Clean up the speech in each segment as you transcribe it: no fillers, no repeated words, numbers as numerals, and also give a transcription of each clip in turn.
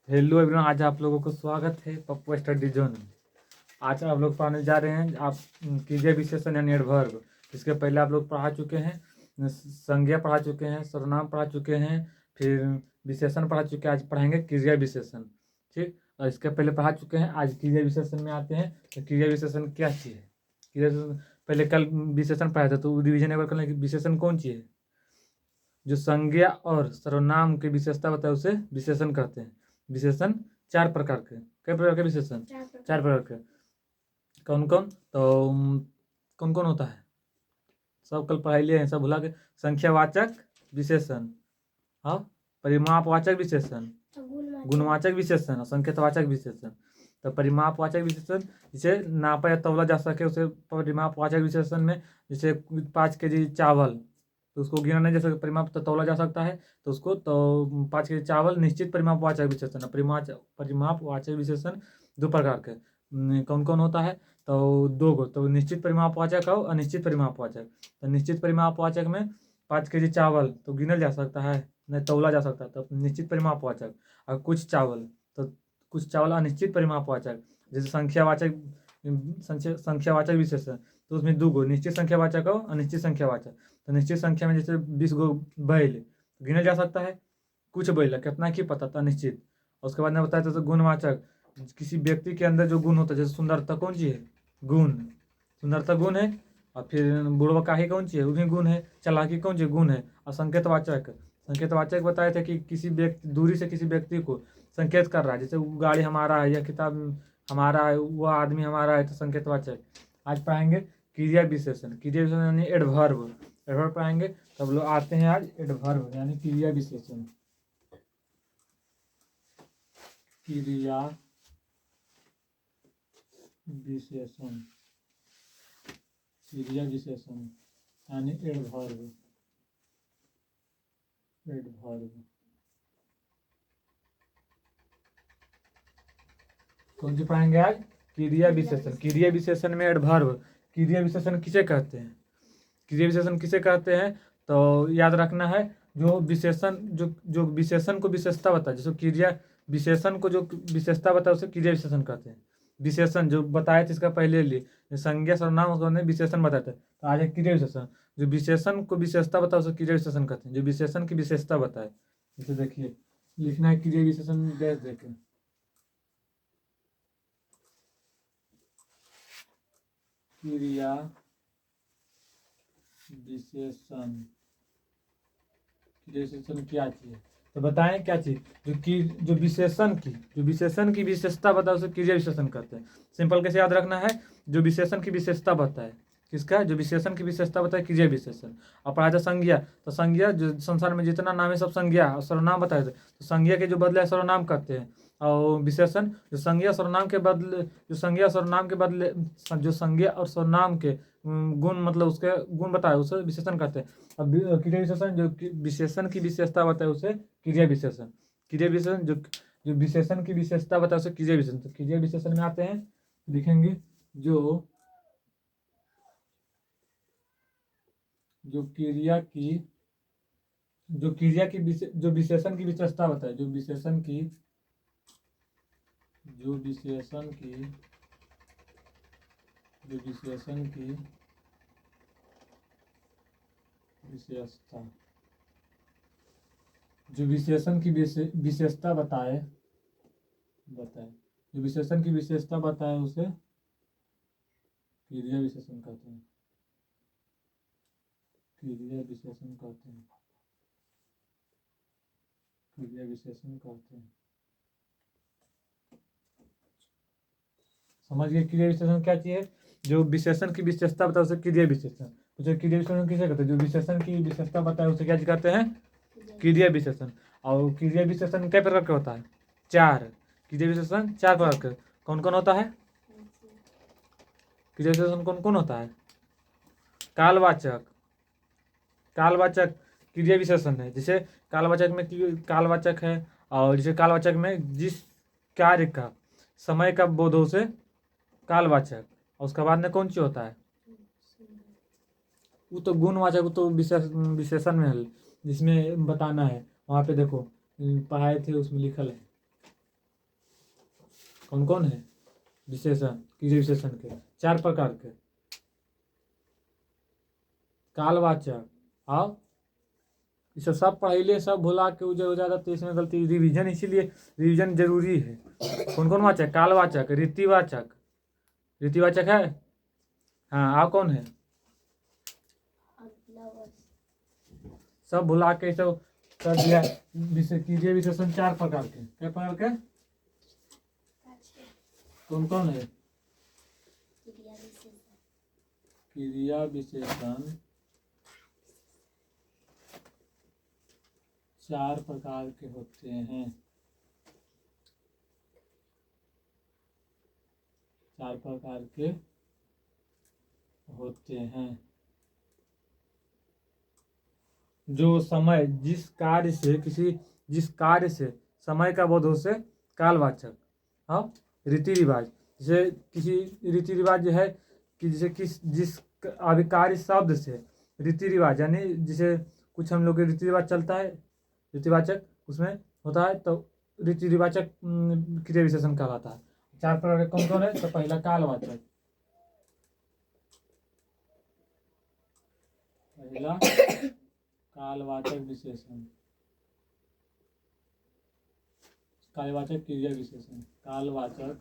Hello everyone, आज आप लोगों को स्वागत है पप्पू स्टडी जोन में। आज आप लोग पढ़ने जा रहे हैं आप क्रिया विशेषण यानी एडवर्ब। इसके पहले आप लोग पढ़ा चुके हैं, संज्ञा पढ़ा चुके हैं, सर्वनाम पढ़ा चुके हैं, फिर विशेषण पढ़ा चुके हैं। आज पढ़ाएंगे क्रिया विशेषण। ठीक, और इसके पहले पढ़ा चुके हैं। आज क्रिया विशेषण में आते हैं। तो क्रिया विशेषण क्या चीज़ है? क्रिया विशेषण पहले कल विशेषण पढ़ाया था, तो रिविजन एक बार कर लें कि विशेषण कौन चीज़ है। जो संज्ञा और सर्वनाम की विशेषता बताए उसे विशेषण कहते हैं। विशेषण चार प्रकार के, कई प्रकार के विशेषण? चार प्रकार के। कौन कौन? तो कौन कौन होता है? सब कल पढ़ाई लिए हैं, सब भुला के। संख्यावाचक विशेषण, हाँ, परिमापवाचक विशेषण, गुणवाचक विशेषण और संकेतवाचक विशेषण। तो परिमापवाचक विशेषण जिसे नापा या तौला जा सके उसे परिमापवाचक विशेषण में, जैसे 5 केजी चावल, तो उसको गिना नहीं जा सकता, परिमाप तो तौला जा सकता है, तो उसको तो 5 केजी चावल निश्चित परिमापवाचक विशेषण। परिमापवाचक विशेषण दो प्रकार के कौन कौन होता है? तो दो गो, तो निश्चित परिमापवाचक और अनिश्चित परिमापवाचक। तो निश्चित परिमापवाचक में 5 केजी चावल तो गिनल जा सकता है, नहीं तौला जा सकता, तो निश्चित परिमापवाचक। और कुछ चावल, तो कुछ चावल अनिश्चित परिमापवाचक। जैसे संख्यावाचक विशेषण, तो उसमें दो गो, निश्चित संख्यावाचक और अनिश्चित संख्यावाचक। तो निश्चित संख्या में जैसे 20 गो बैल तो गिना जा सकता है, कुछ बैल कितना की पता था, निश्चित। और उसके बाद में बताया तो गुणवाचक, किसी व्यक्ति के अंदर जो गुण होता है, जैसे सुंदरता कौन सी है? गुण, सुंदरता गुण है। और फिर बुड़बकाही कौन सी है? वो भी गुण है। चालाकी कौन सी? गुण है। और संकेतवाचक, संकेतवाचक बताए थे कि किसी व्यक्ति दूरी से किसी व्यक्ति को संकेत कर रहा है, जैसे वो गाड़ी हमारा है या किताब हमारा है, वो आदमी हमारा है, तो संकेतवाचक। आज पढ़ाएंगे क्रिया विशेषण। क्रिया विशेषण यानी एडवर्ब। एडवर्ब पढ़ाएंगे। तब लोग आते हैं आज एडवर्ब यानी क्रिया विशेषण। क्रिया विशेषण, क्रिया विशेषण यानी एडवर्ब। एडवर्ब कौन सी पढ़ाएंगे आज? क्रिया विशेषण। क्रिया विशेषण में एडवर्ब। क्रिया विशेषण किसे कहते हैं? क्रिया विशेषण किसे कहते हैं? तो याद रखना है, जो विशेषण जो विशेषण को विशेषता बताए, जैसे क्रिया विशेषण को जो विशेषता बताए उसे क्रिया विशेषण कहते हैं। विशेषण जो बताए थे इसका पहले लिए संज्ञा सर्वनाम उसको विशेषण बताए थे, तो आज क्रिया विशेषण। जो विशेषण को विशेषता बताए उसे क्रिया विशेषण कहते हैं, जो विशेषण की विशेषता बताए। जैसे देखिए, लिखना है क्रिया विशेषण, देखें क्रिया विशेषण। क्रिया विशेषण क्या चीज है? तो बताएं क्या चीज? जो विशेषण की विशेषता बताए उसे क्रिया विशेषण कहते हैं। सिंपल कैसे याद रखना है? जो विशेषण की विशेषता बताए, किसका? जो विशेषण की विशेषता बताए क्रिया विशेषण। और पढ़ा था संज्ञा, तो संज्ञा जो संसार में जितना नाम है सब संज्ञा और सर्वनाम बताए थे, तो संज्ञा के जो बदले सर्वनाम कहते हैं। और विशेषण जो संज्ञा सर्वनाम के बदले, जो संज्ञा और सर्वनाम के गुण, मतलब उसके गुण बताए उसे विशेषण कहते हैं। अब क्रिया विशेषण जो विशेषण की विशेषता बताए उसे क्रिया विशेषण। क्रिया विशेषण जो विशेषण की विशेषता बताए उसे क्रिया विशेषण। तो क्रिया विशेषण में आते हैं, लिखेंगे जो जो क्रिया की जो विशेषण की विशेषता बताए, जो विशेषण की विशेषता, जो विशेषण की विशेषता बताए जो विशेषण की विशेषता बताए उसे क्रिया विशेषण कहते हैं। क्रिया विशेषण कहते हैं। क्रिया विशेषण कहते हैं। समझ गए क्रिया विशेषण क्या चीज है? जो विशेषण की विशेषता बताए उसे क्रिया विशेषण। तो क्रिया विशेषण किसे कहते हैं? जो विशेषण की विशेषता बताए उसे क्या कहते हैं? क्रिया विशेषण। और क्रिया विशेषण कई प्रकार का होता है? 4। क्रिया विशेषण 4 प्रकार के। कौन कौन होता है? क्रिया विशेषण कौन कौन होता है? कालवाचक, कालवाचक क्रिया विशेषण है। जैसे कालवाचक में कालवाचक है, और जैसे कालवाचक में जिस कार्य का समय का बोध हो से कालवाचक। और उसके बाद में कौन सी होता है? वो तो गुणवाचक, वो तो विशेषण में है, जिसमें बताना है। वहाँ पे देखो पढ़ाए थे, उसमें लिखल है कौन कौन है विशेषण, क्रिया विशेषण के 4 प्रकार के। कालवाचक, हाँ इसे सब पढ़े सब भुला के उजर हो जाता, तो इसमें गलती रिवीजन, इसीलिए रिवीजन जरूरी है। कौन कौन वाचक, कालवाचक, रीतिवाचक, रीतिवाचक है, हाँ आप कौन है, सब भुला के सब कर दिया। कीजिए विशेषण 4 प्रकार के, क्या प्रकार के, कौन कौन है, क्रिया विशेषण 4 प्रकार के होते हैं, 4 प्रकार के होते हैं। जो समय, जिस कार्य से समय का बोध हो से कालवाचक। हाँ रीति रिवाज, जैसे किसी रीति रिवाज जो है कि जैसे जिस अभिकारी शब्द से रीति रिवाज, यानी जैसे कुछ हम लोग के रीति रिवाज चलता है, रीतिवाचक उसमें होता है, तो रीति रिवाचक क्रिया विशेषण कहलाता है। 4 प्रकार के कौन कौन है, तो पहला कालवाचक, पहला कालवाचक विशेषण, कालवाचक क्रिया विशेषण, कालवाचक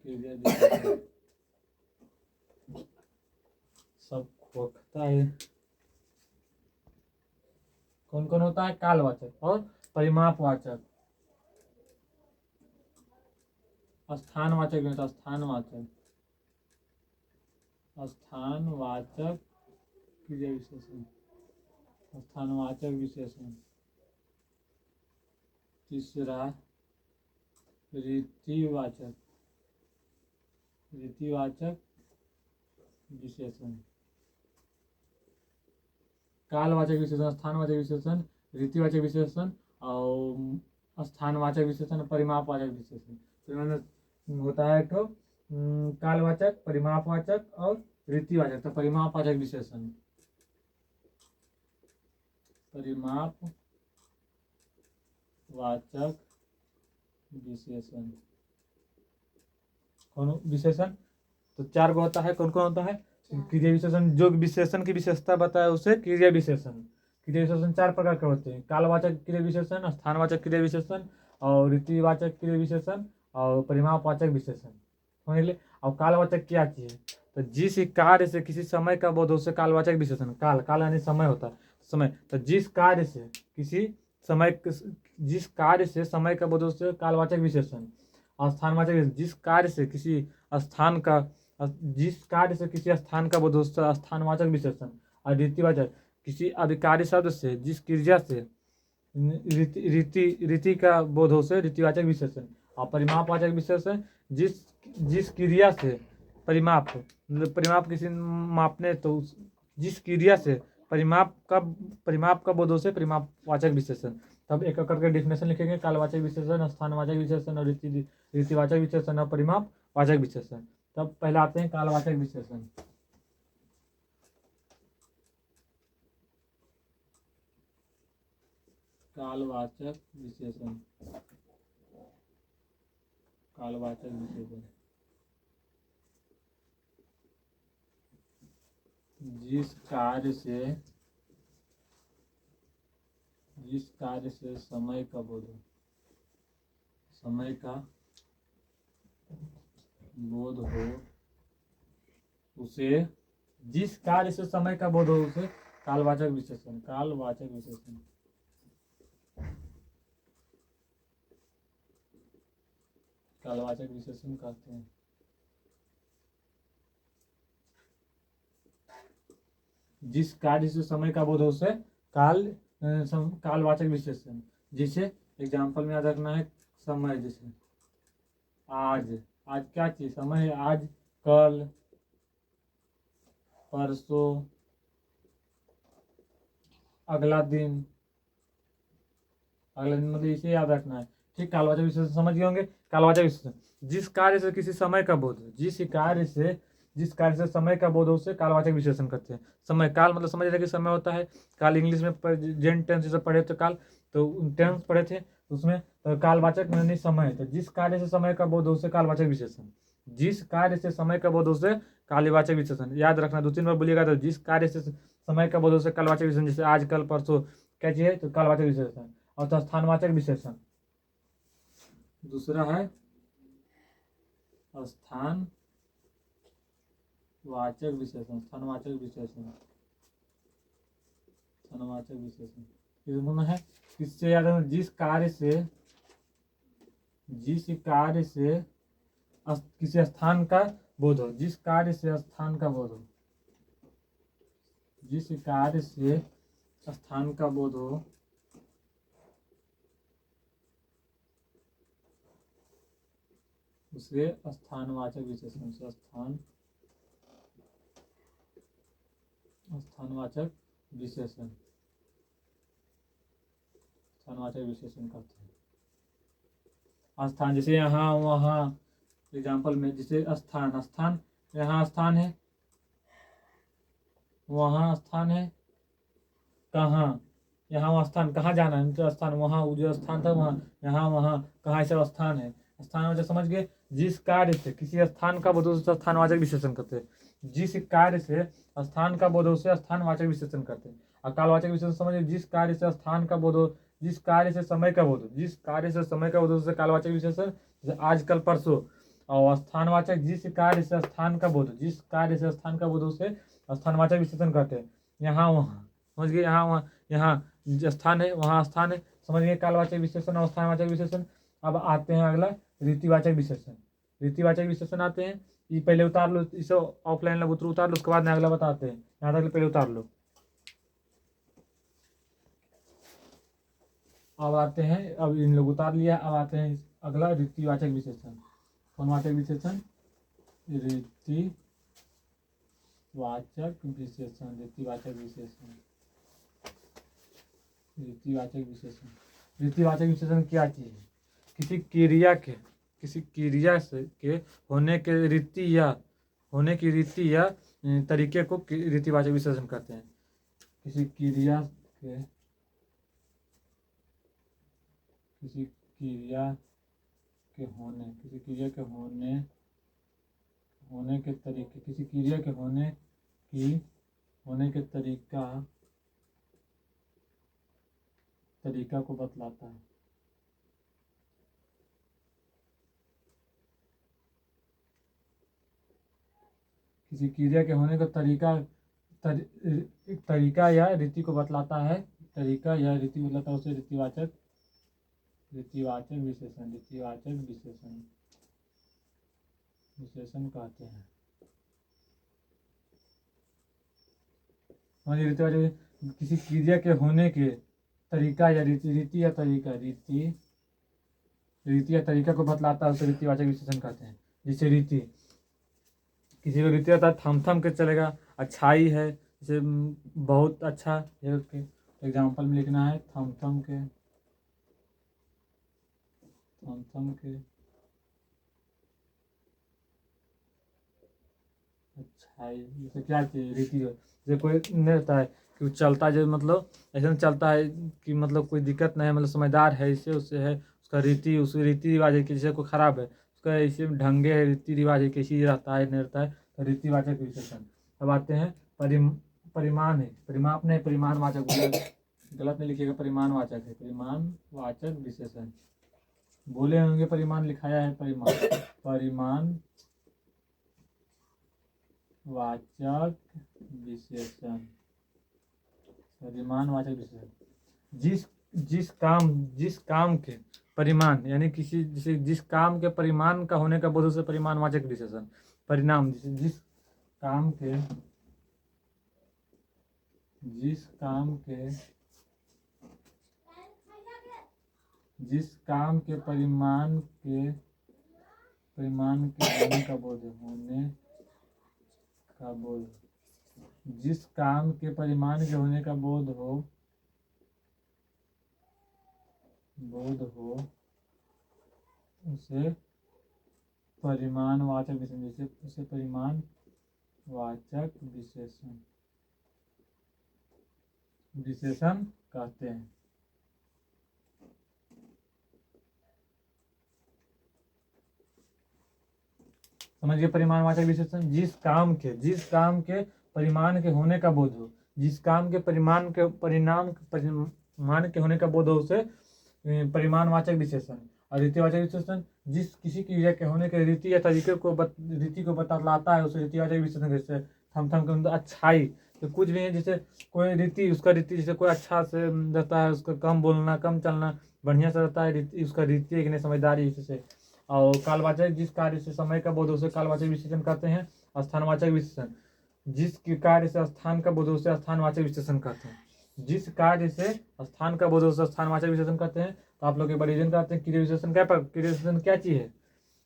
क्रिया विशेषण सब खोखता है। कौन कौन होता है, कालवाचक और परिमापवाचक, स्थानवाचक भी होता है, स्थानवाचक क्रिया विशेषण, स्थानवाचक विशेषण। तीसरा रीतिवाचक विशेषण, कालवाचक विशेषण, स्थानवाचक विशेषण, रीतिवाचक विशेषण और स्थानवाचक विशेषण, परिमापवाचक विशेषण। तो होता है तो कालवाचक, परिमापवाचक और रीतिवाचक। तो परिमापवाचक विशेषण, परिमापवाचक विशेषण, कौन विशेषण, तो 4 गो होता है। कौन कौन होता है, क्रिया विशेषण, जो विशेषण की विशेषता बताए उसे क्रिया विशेषण। क्रिया विशेषण 4 प्रकार के होते हैं, कालवाचक क्रिया विशेषण, स्थानवाचक क्रिया विशेषण और रीतिवाचक क्रिया विशेषण और परिमापवाचक विशेषण। और कालवाचक क्या चीज है, तो जिस कार्य से किसी समय का बोध हो उसे कालवाचक विशेषण, काल यानी समय होता है, समय, तो जिस कार्य से समय का बोध हो उसे कालवाचक विशेषण। और स्थानवाचक, जिस कार्य से किसी स्थान का बोध हो उसे स्थानवाचक विशेषण। और रीतिवाचक, किसी अधिकारी शब्द से जिस क्रिया से रीति का बोध हो से रीतिवाचक विशेषण। और परिमापवाचक विशेषण, जिस क्रिया से परिमाप किसी मापने, तो जिस क्रिया से परिमाप का बोध हो से परिमापवाचक विशेषण। तब एक करके डेफिनेशन लिखेंगे, कालवाचक विशेषण, स्थानवाचक विशेषण और रीतिवाचक विशेषण और परिमापवाचक विशेषण। तब पहले आते हैं कालवाचक विशेषण। कालवाचक विशेषण, जिस कार्य से समय का बोध हो उसे, जिस कार्य से समय का बोध हो उसे कालवाचक विशेषण कहते हैं। जिस कार्य से समय का बोध हो उसे कालवाचक विशेषण। जैसे एग्जाम्पल में याद रखना है, समय, जैसे आज क्या चीज, समय, आज, कल, परसों, अगला दिन मतलब इसे याद रखना है, ठीक। कालवाचक विशेषण समझ गए होंगे। कालवाचक विशेषण, जिस कार्य से किसी समय का बोध हो, जिस कार्य से समय का बोध हो उसे कालवाचक विशेषण करते हैं। समय, काल मतलब समझ रहे कि समय होता है, काल इंग्लिश में प्रेजेंट टेंस जैसे पढ़े तो काल, तो टेंस पढ़े थे, तो उसमें कालवाचक यानी समय, तो जिस कार्य से समय का बोध हो उसे कालवाचक विशेषण, जिस कार्य से समय का बोध हो उसे कालवाचक विशेषण। याद रखना, 2-3 बार बोलिएगा तो जिस कार्य से समय का बोध हो उसे कालवाचक विशेषण, जैसे आज कल परसों क्या चीज है तो कालवाचक विशेषण। और तो स्थानवाचक विशेषण, दूसरा है स्थान वाचक विशेषण, स्थानवाचक विशेषण, स्थानवाचक विशेषण। ये दोनों है किससे याद है, जिस कार्य से किसी स्थान का बोध हो, जिस कार्य से स्थान का बोध हो, जिस कार्य से स्थान का बोध हो उसे स्थानवाचक विशेषण, से स्थानवाचक विशेषण, स्थानवाचक विशेषण कहते हैं। स्थान जैसे यहाँ वहाँ, एग्जाम्पल में जैसे स्थान, स्थान यहाँ स्थान है, वहाँ स्थान है, कहाँ, यहाँ वहाँ स्थान, कहाँ जाना है तो स्थान, वहाँ जो स्थान था वहाँ, यहाँ वहाँ, कहाँ सब स्थान है। स्थानवाचक समझ गए, जिस कार्य से किसी स्थान का बोध उसे स्थानवाचक विशेषण करते हैं, जिस कार्य से स्थान का बोध उसे स्थानवाचक विशेषण करते हैं। और कालवाचक विशेषण समझिए, जिस कार्य से स्थान का बोध हो, जिस कार्य से समय का बोध हो, जिस कार्य से समय का बोध हो उसे कालवाचक विशेषण, जैसे आज कल परसों। और स्थानवाचक, जिस कार्य से स्थान का बोध हो, जिस कार्य से स्थान का बोध हो उसे स्थानवाचक विशेषण कहते हैं। यहाँ वहाँ समझ गए, यहाँ वहाँ, यहाँ स्थान है वहाँ स्थान है, समझ गए कालवाचक विशेषण और स्थानवाचक विशेषण। अब आते हैं अगला रीतिवाचक विशेषण। रीतिवाचक विशेषण आते हैं, ये पहले उतार लो, इसे ऑफलाइन लग उतार लो, उसके बाद में अगला बताते हैं, यहाँ तक पहले उतार लो। अब आते हैं, अब इन लोग उतार लिया, अब आते हैं अगला रीतिवाचक विशेषण। कौनवाचक विशेषण, रीतिवाचक विशेषण, रीतिवाचक विशेषण, रीतिवाचक विशेषण। रीतिवाचक विशेषण क्या चीज है, किसी क्रिया से के होने के रीति या तरीके को रीतिवाचक विशेषण कहते हैं। किसी क्रिया के होने के तरीके, किसी क्रिया के होने के तरीका को बतलाता है। किसी क्रिया के होने का तरीका या रीति को बतलाता है, तरीका या रीति बतलाता है, उसे रीतिवाचक विशेषण, विशेषण कहते हैं। रीतिवाचक किसी क्रिया के होने के तरीका या रीति या तरीका को बतलाता है, उसे रीतिवाचक विशेषण कहते हैं। जैसे रीति, किसी को रीति आता है थम के चलेगा, अच्छाई है, जैसे बहुत अच्छा, एग्जाम्पल में लिखना है थम के अच्छाई, जैसे क्या चाहिए रीति हो, जैसे कोई नहीं रहता है कि चलता है, जो मतलब ऐसा चलता है कि मतलब कोई दिक्कत नहीं है, मतलब समझदार है, इससे उससे है, उसका उसकी रीति रिवाज है कि जैसे कोई खराब है उसका ऐसे ढंगे है, रीति रिवाज है, किसी रहता है नहीं रहता है, तो रीतिवाचक विशेषण। अब आते हैं परिमाण है, परिमाणवाचक, गलत नहीं लिखिएगा, परिमाणवाचक है, परिमाणवाचक विशेषण। बोले होंगे परिमाण, लिखाया है परिमाणवाचक विशेषण, परिमाणवाचक विशेषण। जिस काम के परिमाण यानी जिस काम के परिमाण का होने का बोध से परिमाणवाचक विशेषण। परिणाम, जिस काम के परिमाण के होने का बोध, जिस काम के परिमाण के होने का बोध हो उसे परिमाणवाचक विशेषण, उसे परिमाणवाचक विशेषण कहते हैं। समझिए परिमाणवाचक विशेषण जिस काम के परिमाण के होने का बोध हो, जिस काम के परिमाण के होने का बोध हो उसे परिमाणवाचक विशेषण। और रीतिवाचक विशेषण जिस किसी क्रिया के होने के रीति या तरीके को रीति को बतलाता है उसे रीतिवाचक विशेषण। जैसे थम के अंदर अच्छाई, तो कुछ भी है जैसे कोई रीति, उसका रीति जैसे कोई अच्छा से रहता है, उसका कम बोलना कम चलना बढ़िया से रहता है, उसका रीति एक नहीं समझदारी से। और कालवाचक जिस कार्य से समय का बोध उसे कालवाचक विशेषण कहते हैं। स्थानवाचक विशेषण जिस कार्य से स्थान का बोध उसे स्थानवाचक विशेषण कहते हैं। जिस कार्य से स्थान का बोध उसे स्थानवाचक विशेषण कहते हैं। तो आप लोग एक बार रीजन करते हैं क्रिया विशेषण क्रिया विशेषण क्या चीज है।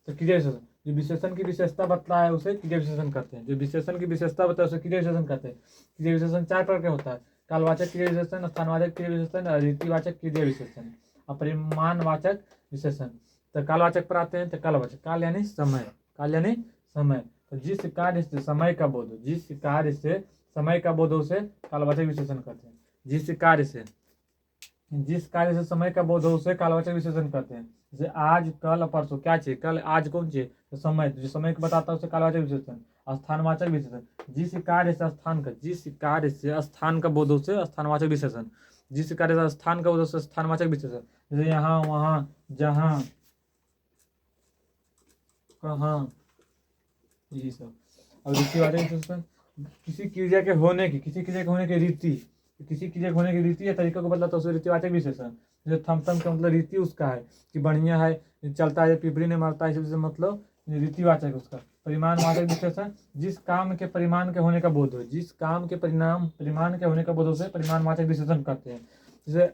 तो क्रिया विशेषण जो विशेषण की विशेषता बतला है उसे क्रिया विशेषण कहते हैं। जो विशेषण की विशेषता बताए उसे क्रिया विशेषण कहते हैं। क्रिया विशेषण 4 प्रकार का होता है। कालवाचक क्रिया विशेषण, स्थानवाचक क्रिया विशेषण, रीतिवाचक क्रिया विशेषण और परिमाणवाचक विशेषण। तो कालवाचक पर आते हैं। तो कालवाचक काल यानी समय, काल यानी समय। तो जिस कार्य से समय का बोध, जिस कार्य से समय का बोध उसे कालवाचक विशेषण कहते हैं। जिस कार्य से समय का बोध हो उसे कालवाचक विशेषण कहते हैं। जैसे आज कल परसों क्या चाहिए, कल आज कौन चाहिए, तो समय, जो समय को बताता है उसे कालवाचक विशेषण। स्थानवाचक विशेषण जिस कार्य से स्थान का बोध उसे स्थानवाचक विशेषण। जिस कार्य से स्थान का बोध उसे स्थानवाचक विशेषण। जैसे यहाँ वहाँ जहाँ कहाँ, यही सब। और रीतिवाचक विशेषण किसी क्रिया के होने की रीति, या तरीका को बदलाता है उसे रीतिवाचक विशेषण। जैसे थम का मतलब रीति उसका है कि बढ़िया है, चलता है, पिपरी ने मारता है, इससे मतलब रीतिवाचक उसका। परिमाणवाचक विशेषण जिस काम के परिमाण के होने का बोध हो, जिस काम के परिमाण के होने का बोध हो उसे परिमाणवाचक विशेषण कहते हैं। जैसे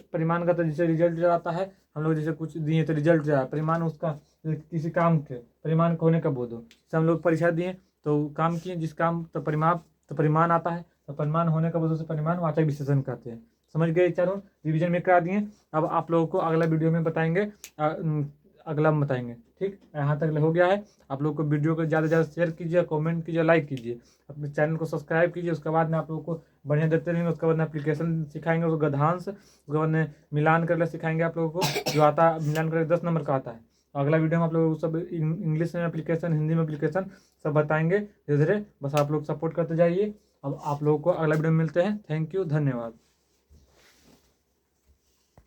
परिमाण का तो जैसे रिजल्ट आता है, हम लोग जैसे कुछ दिए तो रिजल्ट आया, परिमाण उसका किसी काम के परिमाण के होने का बोध हो। जैसे हम लोग परीक्षा दिए तो काम किए, जिस काम तो परिमाण आता है, तो परिमाण होने का बोध से परिमाणवाचक विशेषण कहते हैं। समझ गए चारों, रिवीजन में करा दिए। अब आप लोगों को अगला वीडियो में बताएंगे, अगला में बताएंगे। ठीक, यहाँ तक हो गया है। आप लोग को वीडियो को ज़्यादा से ज़्यादा शेयर कीजिए, कमेंट कीजिए, लाइक कीजिए, अपने चैनल को सब्सक्राइब कीजिए। उसके बाद में आप लोगों को बढ़िया देते रहेंगे। उसके बाद में एप्लीकेशन सिखाएंगे, उसको गद्यांश, उसके बाद में मिलान करके सिखाएंगे आप लोगों को, जो आता है मिलान करके 10 नंबर का आता है। अगला वीडियो में आप लोग सब इंग्लिश में एप्लीकेशन, हिंदी में एप्लीकेशन सब बताएंगे धीरे धीरे। बस आप लोग सपोर्ट करते जाइए। अब आप लोगों को अगला वीडियो में मिलते हैं। थैंक यू, धन्यवाद।